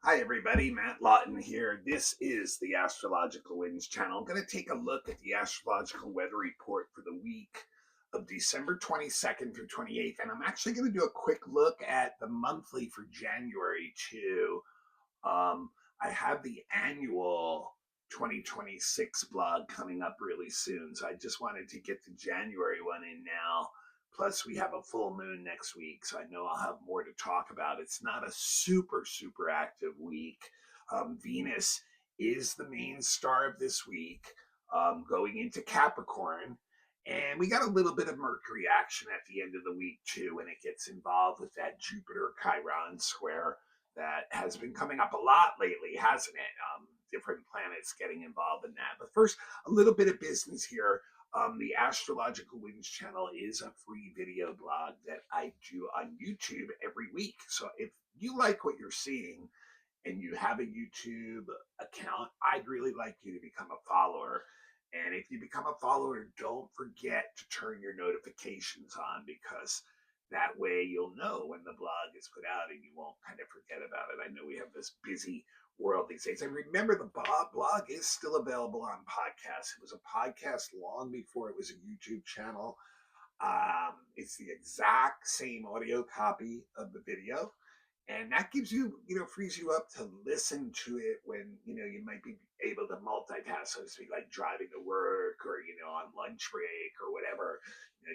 Hi everybody, Matt Lawton here. This is the Astrological Winds channel. I'm going to take a look at the astrological weather report for the week of December 22nd through 28th. And I'm actually going to do a quick look at the monthly for January too. I have the annual 2026 blog coming up really soon. So I just wanted to get the January one in now. Plus, we have a full moon next week, so I know I'll have more to talk about. It's not a super active week. Venus is the main star of this week, going into Capricorn. And we got a little bit of Mercury action at the end of the week, too, when it gets involved with that Jupiter Chiron square that has been coming up a lot lately, hasn't it? Different planets getting involved in that. But first, a little bit of business here. The Astrological Winds channel is a free video blog that I do on YouTube every week. So if you like what you're seeing and you have a YouTube account, I'd really like you to become a follower. And if you become a follower, don't forget to turn your notifications on, because that way you'll know when the blog is put out and you won't kind of forget about it. I know we have this busy world these days. And remember, the blog is still available on podcasts. It was a podcast long before it was a YouTube channel. It's the exact same audio copy of the video. And that gives you, frees you up to listen to it when, you might be able to multitask, so to speak, like driving to work or, on lunch break or whatever,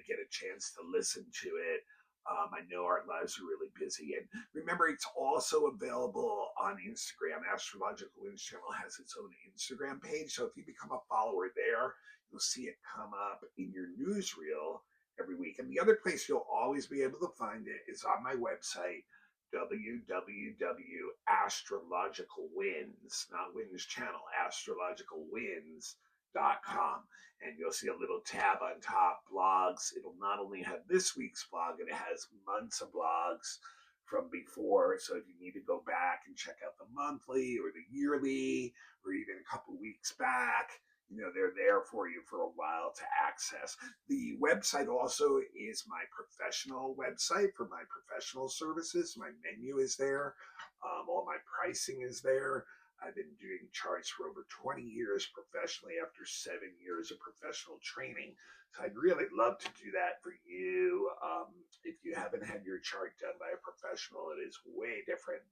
get a chance to listen to it. I know our lives are really busy. And remember, it's also available on Instagram. Astrological Winds channel has its own Instagram page. So if you become a follower there, you'll see it come up in your newsreel every week. And the other place you'll always be able to find it is on my website, www.astrologicalwinds, not Winds Channel, astrologicalwinds.com. And you'll see a little tab on top, blogs. It'll not only have this week's blog, it has months of blogs from before. So if you need to go back and check out the monthly or the yearly or even a couple weeks back, they're there for you for a while to access. The website also is my professional website for my professional services. My menu is there. All my pricing is there. I've been doing charts for over 20 years professionally after 7 years of professional training. So I'd really love to do that for you. If you haven't had your chart done by a professional, it is way different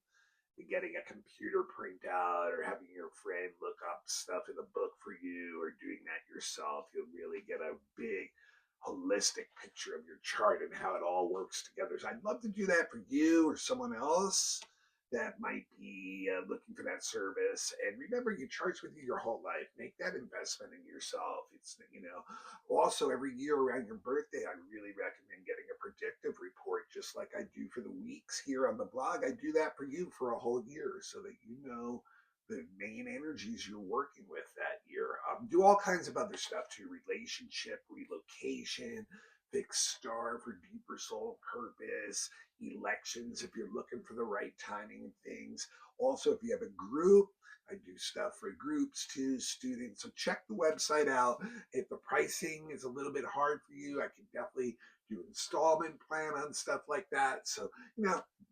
than getting a computer printout or having your friend look up stuff in a book for you or doing that yourself. You'll really get a big holistic picture of your chart and how it all works together. So I'd love to do that for you or someone else that might be looking for that service. And remember, you charge with you your whole life. Make that investment in yourself. It's, also every year around your birthday, I really recommend getting a predictive report, just like I do for the weeks here on the blog. I do that for you for a whole year so that you know the main energies you're working with that year. Do all kinds of other stuff too: relationship, relocation, fixed star for deeper soul purpose, elections if you're looking for the right timing and things. Also, if you have a group, I do stuff for groups too, students. So check the website out. If the pricing is a little bit hard for you, I can definitely do installment plan on stuff like that. So,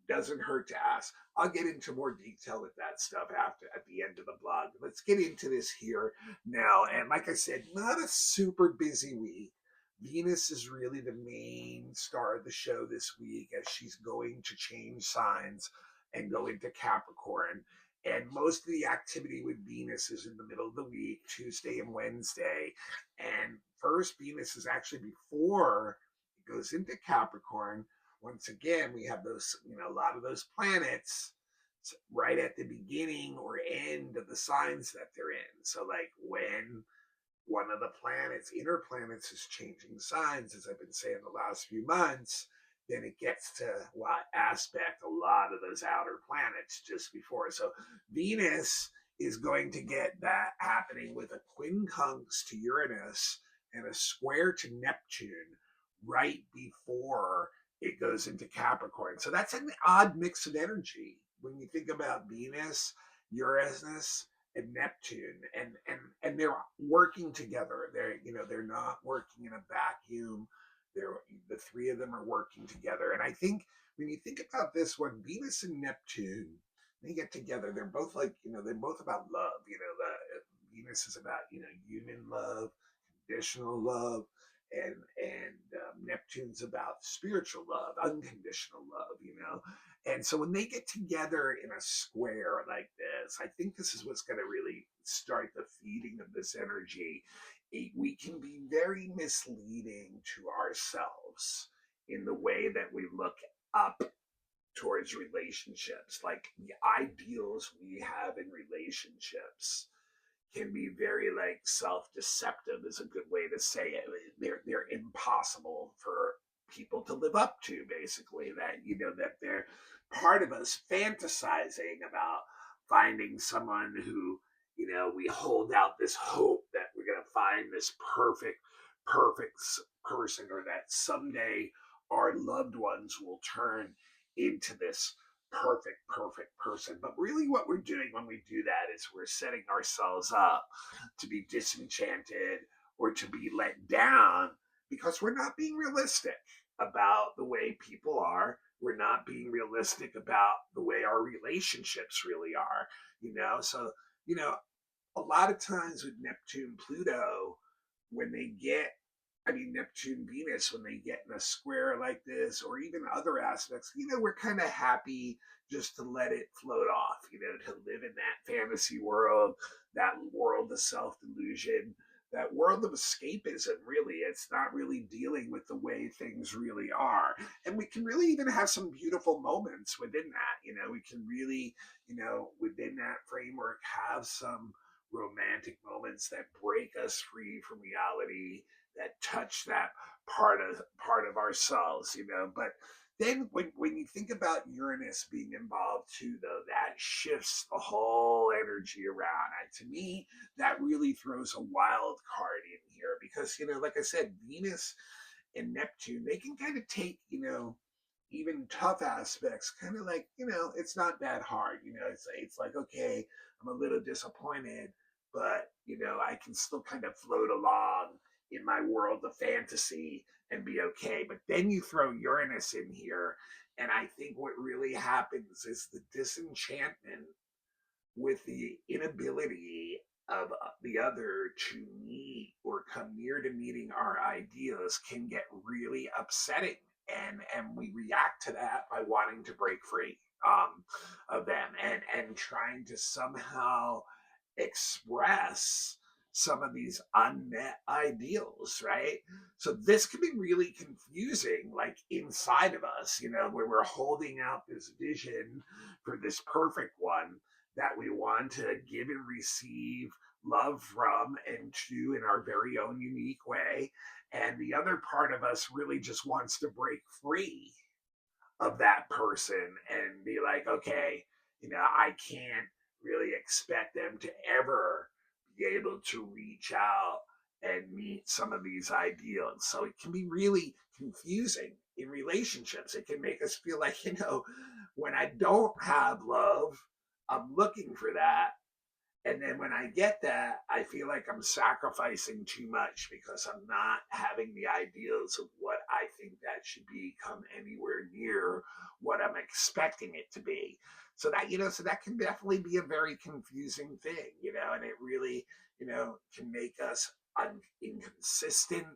doesn't hurt to ask. I'll get into more detail with that stuff after at the end of the blog. Let's get into this here now. And like I said, not a super busy week. Venus is really the main star of the show this week, as she's going to change signs and go into Capricorn. And most of the activity with Venus is in the middle of the week, Tuesday and Wednesday. And first, Venus is actually before it goes into Capricorn. Once again, we have those, a lot of those planets right at the beginning or end of the signs that they're in. So like when one of the planets, inner planets, is changing signs, as I've been saying the last few months, then it gets to aspect a lot of those outer planets just before. So Venus is going to get that happening with a quincunx to Uranus and a square to Neptune right before it goes into Capricorn. So that's an odd mix of energy when you think about Venus, Uranus, and Neptune, and they're working together. They're not working in a vacuum. The three of them are working together. And I think when you think about this one, Venus and Neptune they get together. They're both like, they're both about love. Venus is about, human love, conditional love, and Neptune's about spiritual love, unconditional love. And so when they get together in a square like this, I think this is what's going to really start the feeding of this energy. We can be very misleading to ourselves in the way that we look up towards relationships. Like the ideals we have in relationships can be very like self-deceptive is a good way to say it. They're impossible for people to live up to, basically. That that they're part of us fantasizing about finding someone who, we hold out this hope that we're going to find this perfect person, or that someday our loved ones will turn into this perfect person. But really, what we're doing when we do that is we're setting ourselves up to be disenchanted or to be let down, because we're not being realistic about the way people are. We're not being realistic about the way our relationships really are. So, you know, a lot of times with Neptune, Pluto, when they get, I mean, Neptune, Venus, when they get in a square like this, or even other aspects, we're kind of happy just to let it float off, to live in that fantasy world, that world of self delusion, that world of escapism. Really, it's not really dealing with the way things really are. And we can really even have some beautiful moments within that. We can really, within that framework, have some romantic moments that break us free from reality, that touch that part of ourselves. But then when you think about Uranus being involved too, though, that shifts the whole energy around. And to me, that really throws a wild card in here, because like I said, Venus and Neptune, they can kind of take, even tough aspects, kind of like, it's not that hard. It's like, okay, I'm a little disappointed, but I can still kind of float along in my world of fantasy and be okay. But then you throw Uranus in here, and I think what really happens is the disenchantment with the inability of the other to meet or come near to meeting our ideas can get really upsetting, and we react to that by wanting to break free of them, and trying to somehow express some of these unmet ideals, right? So this can be really confusing, like inside of us, where we're holding out this vision for this perfect one that we want to give and receive love from and to in our very own unique way. And the other part of us really just wants to break free of that person and be like, okay, I can't really expect them to ever be able to reach out and meet some of these ideals. So it can be really confusing in relationships. It can make us feel like, when I don't have love, I'm looking for that. And then when I get that, I feel like I'm sacrificing too much because I'm not having the ideals of what I think that should be come anywhere near what I'm expecting it to be. So that can definitely be a very confusing thing, and it really, can make us inconsistent.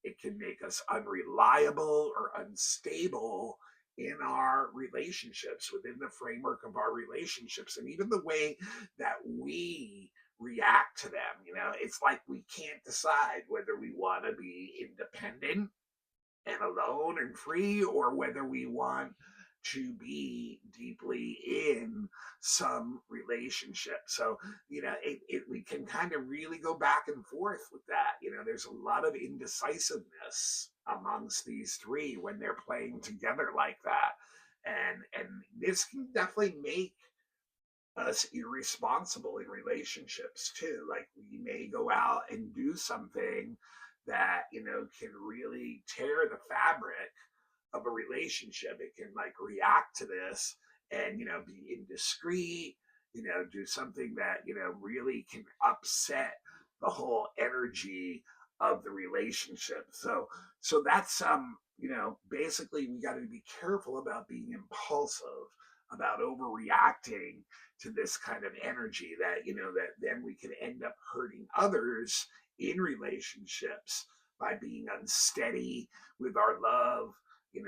It can make us unreliable or unstable in our relationships, within the framework of our relationships, and even the way that we react to them. It's like we can't decide whether we want to be independent and alone and free, or whether we want to be deeply in some relationship. So, we can kind of really go back and forth with that. There's a lot of indecisiveness amongst these three when they're playing together like that. And this can definitely make us irresponsible in relationships too. Like we may go out and do something that, can really tear the fabric of a relationship. It can like react to this and, be indiscreet, do something that, really can upset the whole energy of the relationship. So that's basically we got to be careful about being impulsive about overreacting to this kind of energy that, that then we can end up hurting others in relationships by being unsteady with our love, and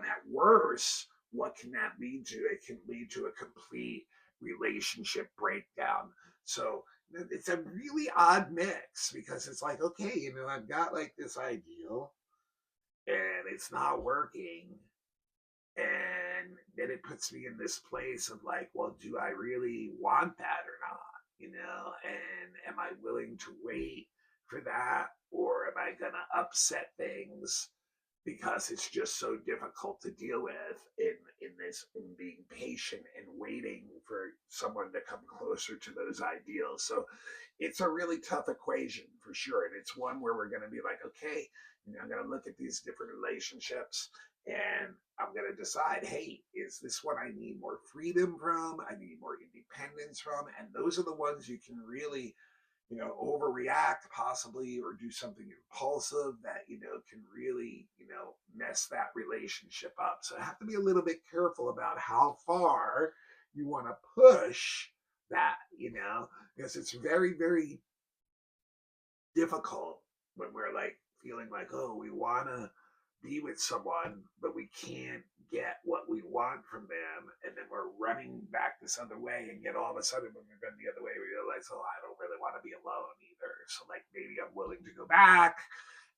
at worst, what can that lead to? It can lead to a complete relationship breakdown. So it's a really odd mix because it's like, okay, I've got like this ideal and it's not working. And then it puts me in this place of like, well, do I really want that or not? And am I willing to wait for that? Or am I going to upset things because it's just so difficult to deal with in being patient and waiting for someone to come closer to those ideals. So it's a really tough equation for sure, and it's one where we're going to be like, okay, I'm going to look at these different relationships and I'm going to decide, hey, is this one I need more freedom from? I need more independence from, and those are the ones you can really overreact possibly or do something impulsive that, can really, mess that relationship up. So I have to be a little bit careful about how far you want to push that, because it's very, very difficult when we're like feeling like, oh, we want to be with someone, but we can't get what we want from them. And then we're running back this other way. And yet all of a sudden, when we're going the other way, we realize, oh, I don't really want to be alone either. So, like, maybe I'm willing to go back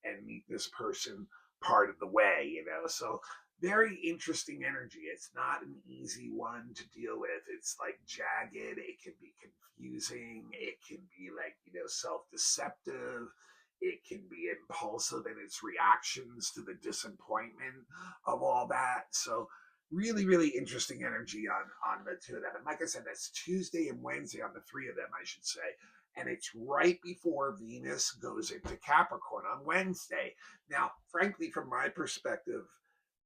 and meet this person part of the way, So, very interesting energy. It's not an easy one to deal with. It's like jagged, it can be confusing, it can be like, self deceptive, it can be impulsive in its reactions to the disappointment of all that. So, really, really interesting energy on the two of them. And like I said, that's Tuesday and Wednesday on the three of them, I should say. And it's right before Venus goes into Capricorn on Wednesday. Now, frankly, from my perspective,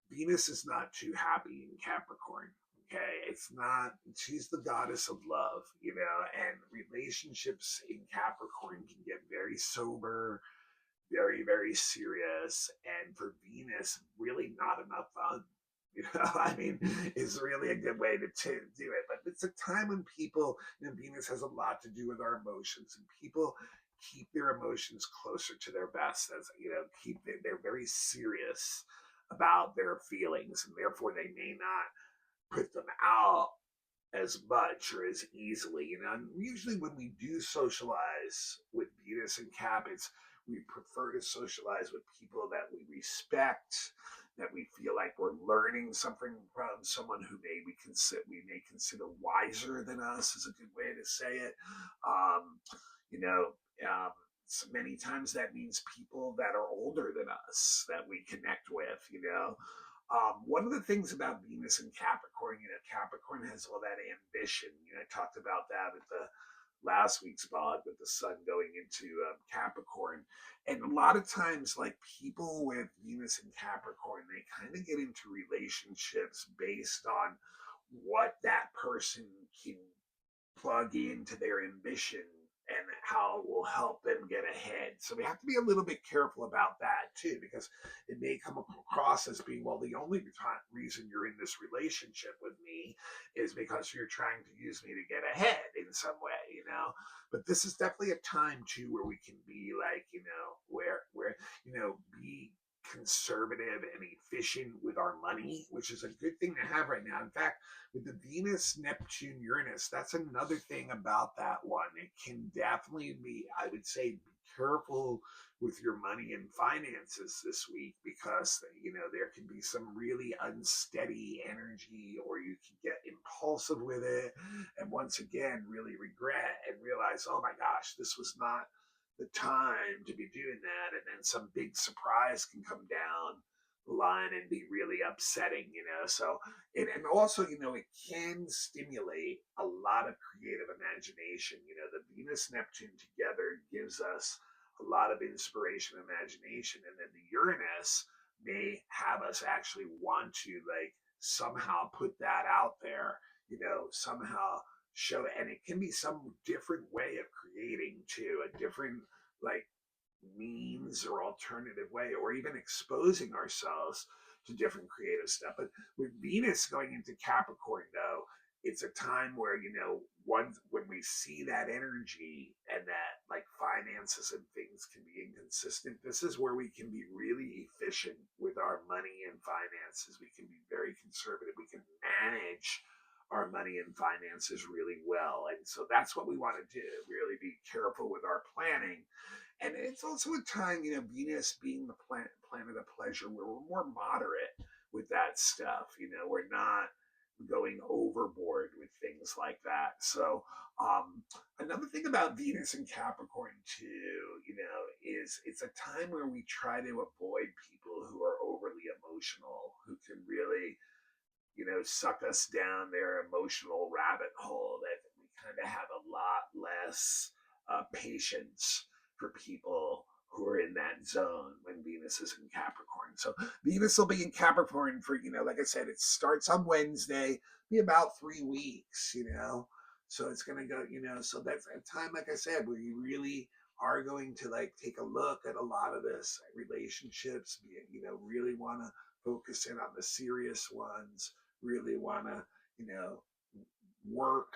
Venus is not too happy in Capricorn. Okay, it's not, she's the goddess of love, and relationships in Capricorn can get very sober, very, very serious, and for Venus, really not enough fun. I mean, is really a good way to do it. But it's a time when people, Venus has a lot to do with our emotions, and people keep their emotions closer to their best, as they're very serious about their feelings, and therefore they may not put them out as much or as easily. And usually when we do socialize with Venus and Cap, we prefer to socialize with people that we respect, that we feel like we're learning something from, someone who we may consider wiser than us is a good way to say it. Um, you know, so many times that means people that are older than us that we connect with. One of the things about Venus and Capricorn, Capricorn has all that ambition. I talked about that at the last week's blog with the sun going into Capricorn. And a lot of times, like people with Venus and Capricorn, they kind of get into relationships based on what that person can plug into their ambition and how it will help them get ahead. So we have to be a little bit careful about that too, because it may come across as being, well, the only reason you're in this relationship with me is because you're trying to use me to get ahead in some way. But this is definitely a time too where we can be like, where be conservative and efficient with our money, which is a good thing to have right now. In fact, with the Venus, Neptune, Uranus, that's another thing about that one. It can definitely be, I would say, be careful with your money and finances this week because, there can be some really unsteady energy or you can get impulsive with it. And once again, really regret and realize, oh my gosh, this was not the time to be doing that. And then some big surprise can come down the line and be really upsetting. So and also, it can stimulate a lot of creative imagination. The Venus Neptune together gives us a lot of inspiration, imagination, and then the Uranus may have us actually want to like somehow put that out there, somehow show it. And it can be some different way of creating too, a different like means or alternative way, or even exposing ourselves to different creative stuff. But with Venus going into Capricorn, though, it's a time where, once when we see that energy and that like finances and things can be inconsistent, this is where we can be really efficient with our money and finances. We can be very conservative. We can manage our money and finances really well. And so that's what we want to do, really be careful with our planning. And it's also a time, Venus being the planet of pleasure, where we're more moderate with that stuff. We're not going overboard with things like that. So, another thing about Venus and Capricorn too, is it's a time where we try to avoid people who are overly emotional, who can really, suck us down their emotional rabbit hole. That we kind of have a lot less patience for people who are in that zone when Venus is in Capricorn. So Venus will be in Capricorn for, like I said, it starts on Wednesday, be about 3 weeks. So it's going to go, so that's a time, like I said, where you really are going to like take a look at a lot of this relationships, really want to focus in on the serious ones, really want to, work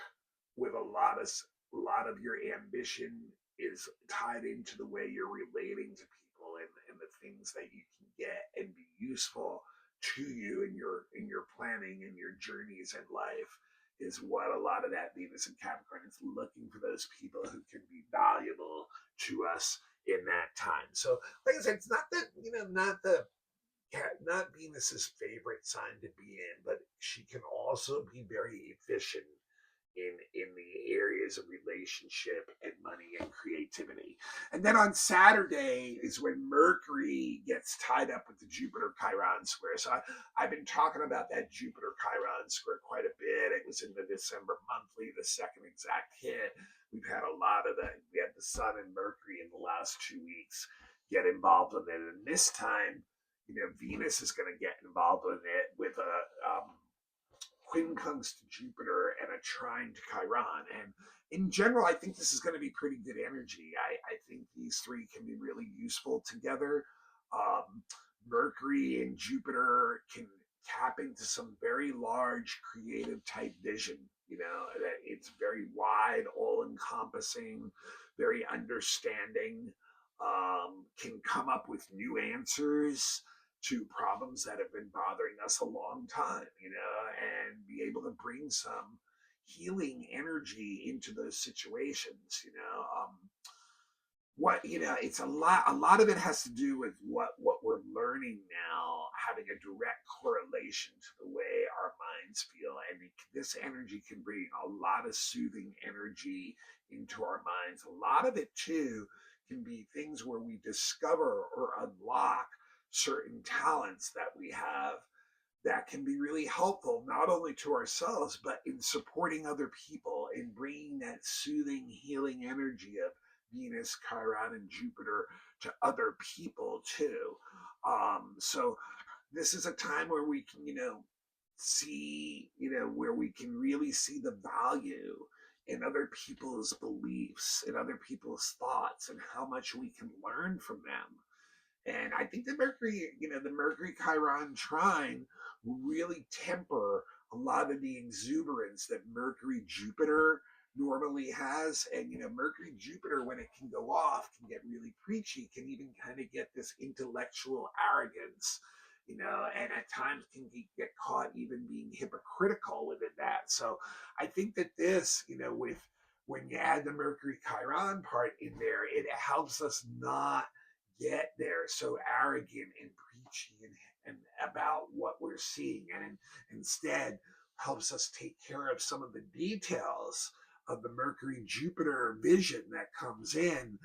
with a lot of your ambition is tied into the way you're relating to people, and the things that you can get and be useful to you in your planning and your journeys in life is what a lot of that Venus and Capricorn is looking for, those people who can be valuable to us in that time. So like I said, it's not that, not Venus's favorite sign to be in, but she can also be very efficient in the areas of relationship and money and creativity. And then on Saturday is when Mercury gets tied up with the Jupiter Chiron square. So I've been talking about that Jupiter Chiron square quite a bit. It was in the December monthly, the second exact hit. We've had a lot of that. We had the Sun and Mercury in the last 2 weeks get involved in it. And this time, Venus is going to get involved in it with a quincunx to Jupiter and a trine to Chiron. And in general, I think this is going to be pretty good energy. I think these three can be really useful together. Um, Mercury and Jupiter can tap into some very large creative type vision. That it's very wide, all encompassing, very understanding, can come up with new answers to problems that have been bothering us a long time, and be able to bring some healing energy into those situations. It's a lot of it has to do with what we're learning now, having a direct correlation to the way our minds feel. And this energy can bring a lot of soothing energy into our minds. A lot of it too can be things where we discover or unlock certain talents that we have that can be really helpful, not only to ourselves, but in supporting other people, in bringing that soothing, healing energy of Venus, Chiron, and Jupiter to other people too. So this is a time where we can, see, where we can really see the value in other people's beliefs, in other people's thoughts, and how much we can learn from them. And I think the Mercury Chiron trine will really temper a lot of the exuberance that Mercury Jupiter normally has. And, Mercury Jupiter, when it can go off, can get really preachy, can even kind of get this intellectual arrogance, and at times can get caught even being hypocritical within that. So I think that this, when you add the Mercury Chiron part in there, it helps us not get there so arrogant and preachy and about what we're seeing, and instead helps us take care of some of the details of the Mercury Jupiter vision that comes in,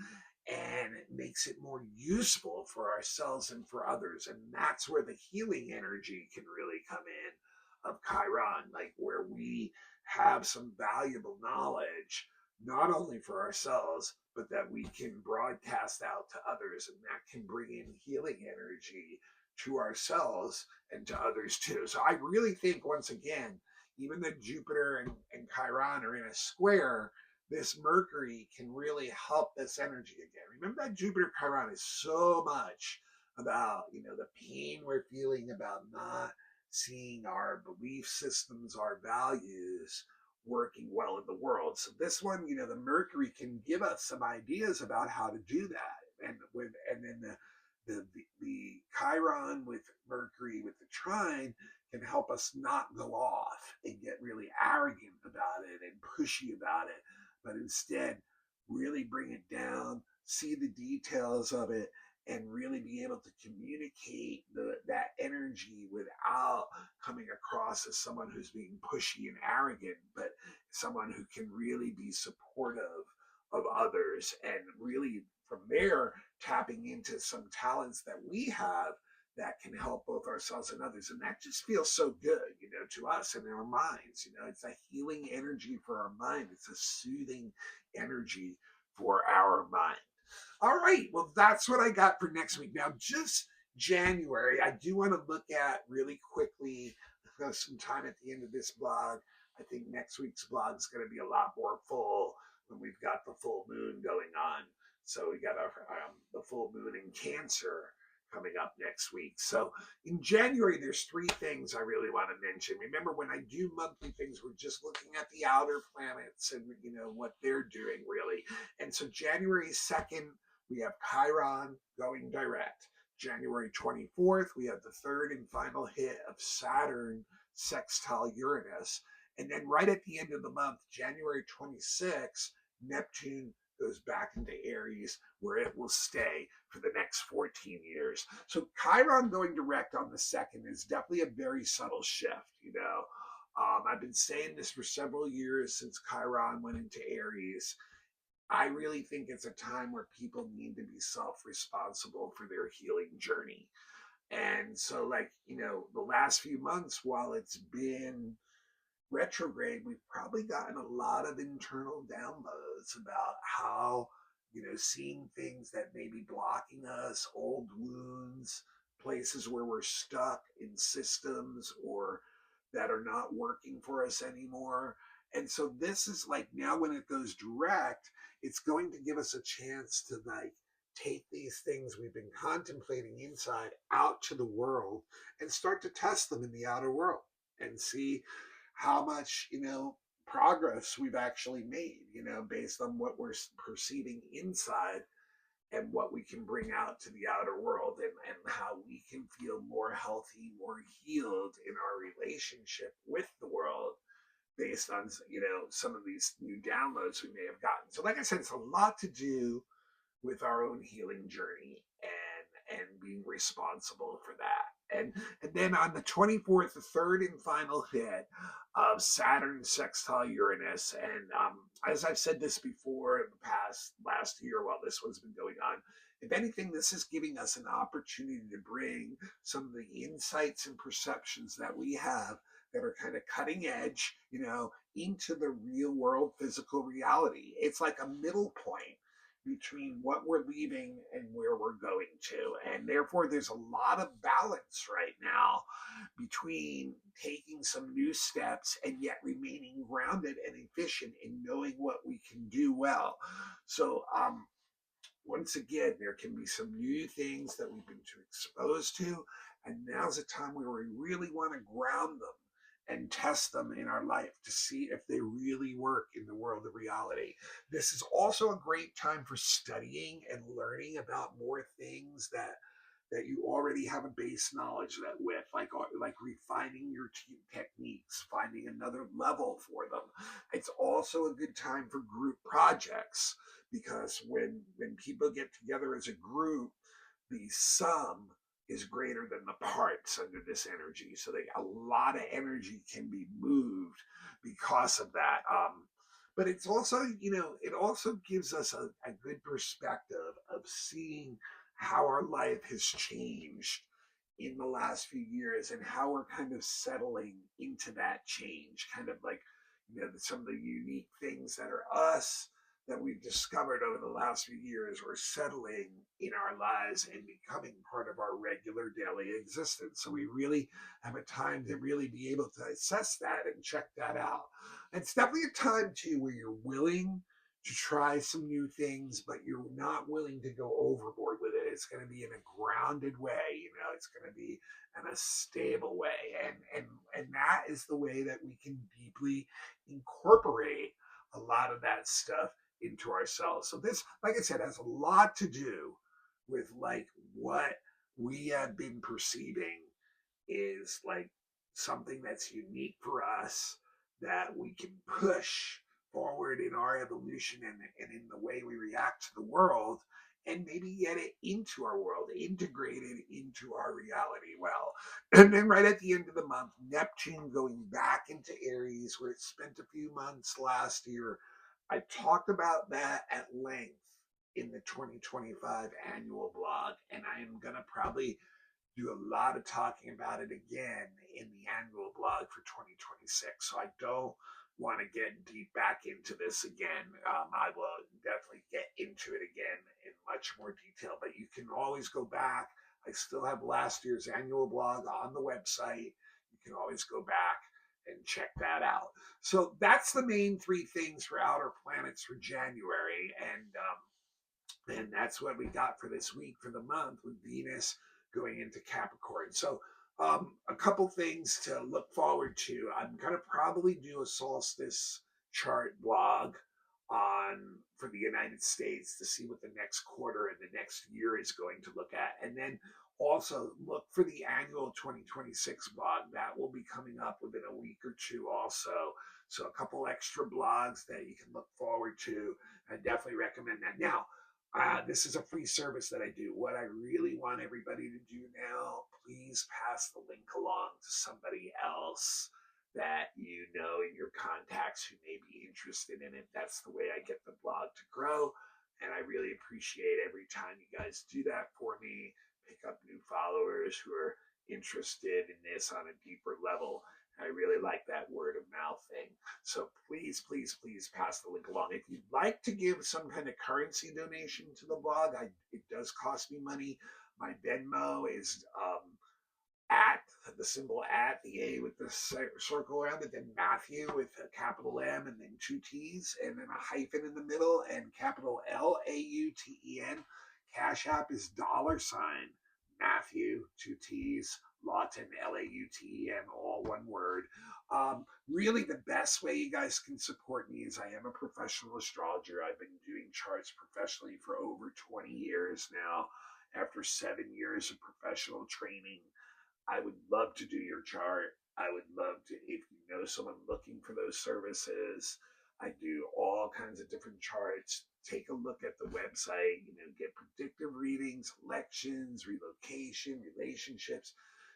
and it makes it more useful for ourselves and for others. And that's where the healing energy can really come in of Chiron, like where we have some valuable knowledge, not only for ourselves, but that we can broadcast out to others, and that can bring in healing energy to ourselves and to others too. So I really think, once again, even though Jupiter and Chiron are in a square, this Mercury can really help this energy again. Remember that Jupiter Chiron is so much about, the pain we're feeling about not seeing our belief systems, our values working well in the world. So this one, the Mercury can give us some ideas about how to do that. And then the Chiron with Mercury with the trine can help us not go off and get really arrogant about it and pushy about it, but instead really bring it down, see the details of it, and really be able to communicate that energy without coming across as someone who's being pushy and arrogant, but someone who can really be supportive of others, and really from there tapping into some talents that we have that can help both ourselves and others. And that just feels so good, to us in our minds. It's a healing energy for our mind. It's a soothing energy for our mind. All right. Well, that's what I got for next week. Now, just January, I do want to look at really quickly some time at the end of this blog. I think next week's blog is going to be a lot more full when we've got the full moon going on. So we got the full moon in Cancer coming up next week. So in January, there's three things I really want to mention. Remember, when I do monthly things, we're just looking at the outer planets and what they're doing really. And so January 2nd, we have Chiron going direct. January 24th, we have the third and final hit of Saturn sextile Uranus. And then right at the end of the month, January 26th, Neptune goes back into Aries, where it will stay for the next 14 years. So Chiron going direct on the 2nd is definitely a very subtle shift, I've been saying this for several years since Chiron went into Aries. I really think it's a time where people need to be self-responsible for their healing journey. And so, the last few months, while it's been retrograde, we've probably gotten a lot of internal downloads about how, seeing things that may be blocking us, old wounds, places where we're stuck in systems or that are not working for us anymore. And so this is now when it goes direct, it's going to give us a chance to take these things we've been contemplating inside out to the world and start to test them in the outer world and see how much, progress we've actually made, based on what we're perceiving inside and what we can bring out to the outer world, and how we can feel more healthy, more healed in our relationship with the world based on, some of these new downloads we may have gotten. So like I said, it's a lot to do with our own healing journey and being responsible for that. And then on the 24th, the third and final hit of Saturn sextile Uranus. And as I've said this before in the last year while this one's been going on, if anything, this is giving us an opportunity to bring some of the insights and perceptions that we have that are kind of cutting edge, into the real world physical reality. It's like a middle point between what we're leaving and where we're going to. And therefore, there's a lot of balance right now between taking some new steps and yet remaining grounded and efficient in knowing what we can do well. So, once again, there can be some new things that we've been too exposed to. And now's a time where we really want to ground them and test them in our life to see if they really work in the world of reality. This is also a great time for studying and learning about more things that you already have a base knowledge that with, like refining your techniques, finding another level for them. It's also a good time for group projects, because when people get together as a group, the sum is greater than the parts under this energy. So a lot of energy can be moved because of that. But it's also, it also gives us a good perspective of seeing how our life has changed in the last few years and how we're kind of settling into that change. Kind of like, some of the unique things that are us that we've discovered over the last few years were settling in our lives and becoming part of our regular daily existence. So we really have a time to really be able to assess that and check that out. And it's definitely a time too where you're willing to try some new things, but you're not willing to go overboard with it. it's going to be in a grounded way. It's going to be in a stable way, and that is the way that we can deeply incorporate a lot of that stuff into ourselves. So this, like I said, has a lot to do with like what we have been perceiving is like something that's unique for us that we can push forward in our evolution and in the way we react to the world, and maybe get it into our world, integrated into our reality well. And then right at the end of the month, Neptune going back into Aries, where it spent a few months last year. I talked about that at length in the 2025 annual blog, and I am going to probably do a lot of talking about it again in the annual blog for 2026. So I don't want to get deep back into this again. I will definitely get into it again in much more detail, but you can always go back. I still have last year's annual blog on the website. You can always go back and check that out. So that's the main three things for outer planets for January. And that's what we got for this week, for the month, with Venus going into Capricorn. So a couple things to look forward to. I'm going to probably do a solstice chart blog for the United States to see what the next quarter and the next year is going to look at. And then also look for the annual 2026 blog. That will be coming up within a week or two also. So a couple extra blogs that you can look forward to. I definitely recommend that. Now, this is a free service that I do. What I really want everybody to do now, please pass the link along to somebody else that you know in your contacts who may be interested in it. That's the way I get the blog to grow. And I really appreciate every time you guys do that for me, pick up new followers who are interested in this on a deeper level. I really like that word of mouth thing. So please, please, please pass the link along. If you'd like to give some kind of currency donation to the blog, it does cost me money. My Venmo is at the symbol at, the A with the circle around it, then Matthew with a capital M and then two T's and then a hyphen in the middle and capital LAUTEN. Cash App is $ Matthew, two T's, Lawton, Lauten, all one word. Really, the best way you guys can support me is I am a professional astrologer. I've been doing charts professionally for over 20 years now, after 7 years of professional training. I would love to do your chart. I would love to, if you know someone looking for those services. I do all kinds of different charts. Take a look at the website, get predictive readings, elections, relocation, relationships,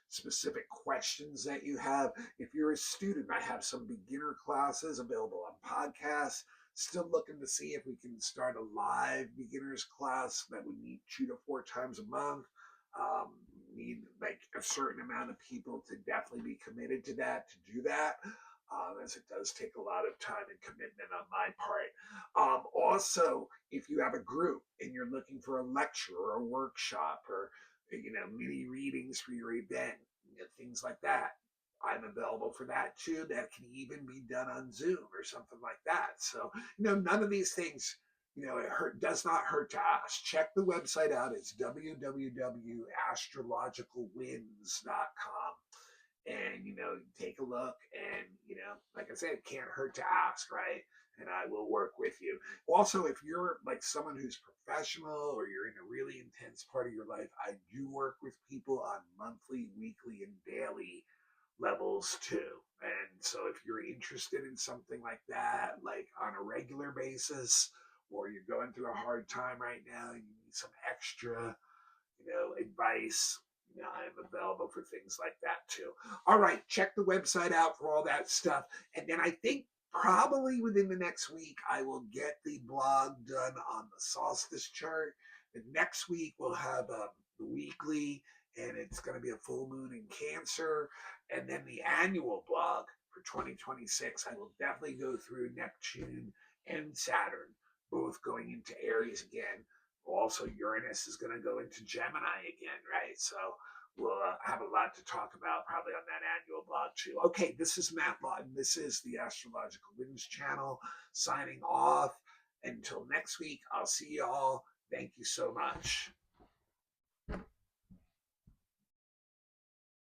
specific questions that you have. If you're a student, I have some beginner classes available on podcasts. Still looking to see if we can start a live beginners class that we meet 2 to 4 times a month. Need like a certain amount of people to definitely be committed to that, as it does take a lot of time and commitment on my part. Also, if you have a group and you're looking for a lecture or a workshop or mini readings for your event, things like that, I'm available for that too. That can even be done on Zoom or something like that. So none of these things, it does not hurt to ask. Check the website out. It's www.astrologicalwins.com. And, take a look. And, like I said, it can't hurt to ask, right? And I will work with you. Also, if you're like someone who's professional or you're in a really intense part of your life, I do work with people on monthly, weekly, and daily levels too. And so if you're interested in something like that, like on a regular basis, or you're going through a hard time right now and you need some extra, advice, I am available for things like that too. All right, check the website out for all that stuff. And then I think probably within the next week, I will get the blog done on the solstice chart. The next week, we'll have the weekly, and it's going to be a full moon in Cancer. And then the annual blog for 2026, I will definitely go through Neptune and Saturn, both going into Aries again. Also, Uranus is going to go into Gemini again, right? So we'll have a lot to talk about probably on that annual blog too. Okay, this is Matt Lawton. This is the Astrological Winds channel signing off. Until next week, I'll see you all. Thank you so much.